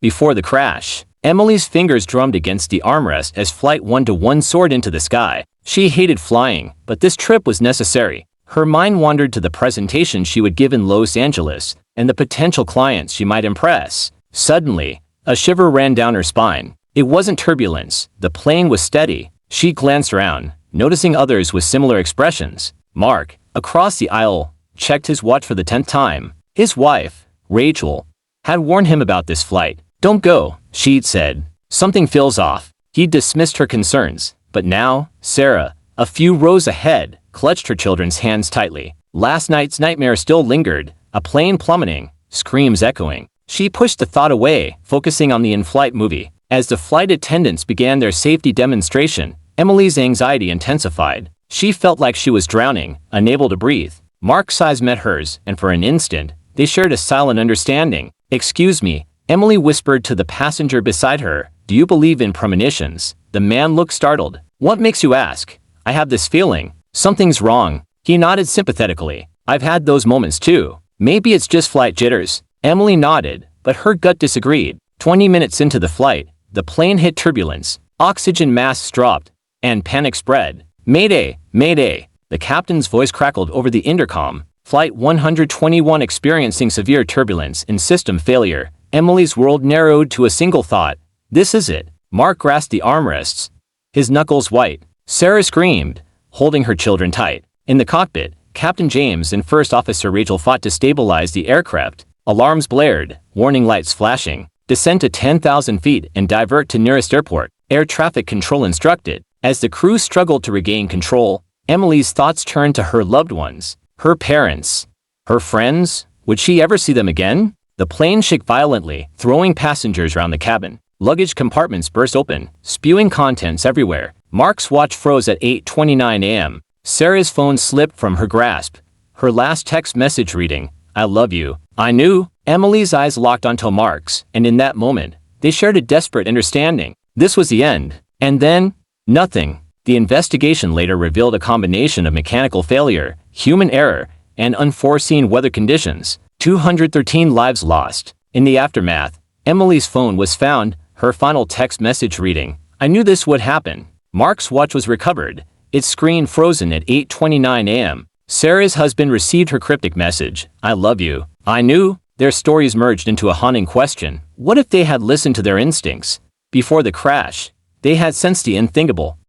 Before the crash, Emily's fingers drummed against the armrest as Flight 121 soared into the sky. She hated flying, but this trip was necessary. Her mind wandered to the presentation she would give in Los Angeles and the potential clients she might impress. Suddenly, a shiver ran down her spine. It wasn't turbulence. The plane was steady. She glanced around, noticing others with similar expressions. Mark, across the aisle, checked his watch for the 10th time. His wife, Rachel, had warned him about this flight. "Don't go," she'd said. "Something feels off." He dismissed her concerns. But now, Sarah, a few rows ahead, clutched her children's hands tightly. Last night's nightmare still lingered, a plane plummeting, screams echoing. She pushed the thought away, focusing on the in-flight movie. As the flight attendants began their safety demonstration, Emily's anxiety intensified. She felt like she was drowning, unable to breathe. Mark's eyes met hers, and for an instant, they shared a silent understanding. "Excuse me," Emily whispered to the passenger beside her. "Do you believe in premonitions?" The man looked startled. "What makes you ask?" "I have this feeling. Something's wrong." He nodded sympathetically. "I've had those moments too. Maybe it's just flight jitters." Emily nodded, but her gut disagreed. 20 minutes into the flight, the plane hit turbulence. Oxygen masks dropped, and panic spread. "Mayday! Mayday!" The captain's voice crackled over the intercom. "Flight 121 experiencing severe turbulence and system failure." Emily's world narrowed to a single thought. This is it. Mark grasped the armrests, his knuckles white. Sarah screamed, holding her children tight. In the cockpit, Captain James and First Officer Rachel fought to stabilize the aircraft. Alarms blared, warning lights flashing. "Descend to 10,000 feet and divert to nearest airport," air traffic control instructed. As the crew struggled to regain control, Emily's thoughts turned to her loved ones, her parents, her friends. Would she ever see them again? The plane shook violently, throwing passengers around the cabin. Luggage compartments burst open, spewing contents everywhere. Mark's watch froze at 8:29 a.m. Sarah's phone slipped from her grasp. Her last text message reading, "I love you." "I knew." Emily's eyes locked onto Mark's, and in that moment, they shared a desperate understanding. This was the end. And then, nothing. The investigation later revealed a combination of mechanical failure, human error, and unforeseen weather conditions. 213 lives lost. In the aftermath, Emily's phone was found, her final text message reading, "I knew this would happen." Mark's watch was recovered, its screen frozen at 8:29 a.m. Sarah's husband received her cryptic message, "I love you." "I knew." Their stories merged into a haunting question. What if they had listened to their instincts? Before the crash, they had sensed the unthinkable.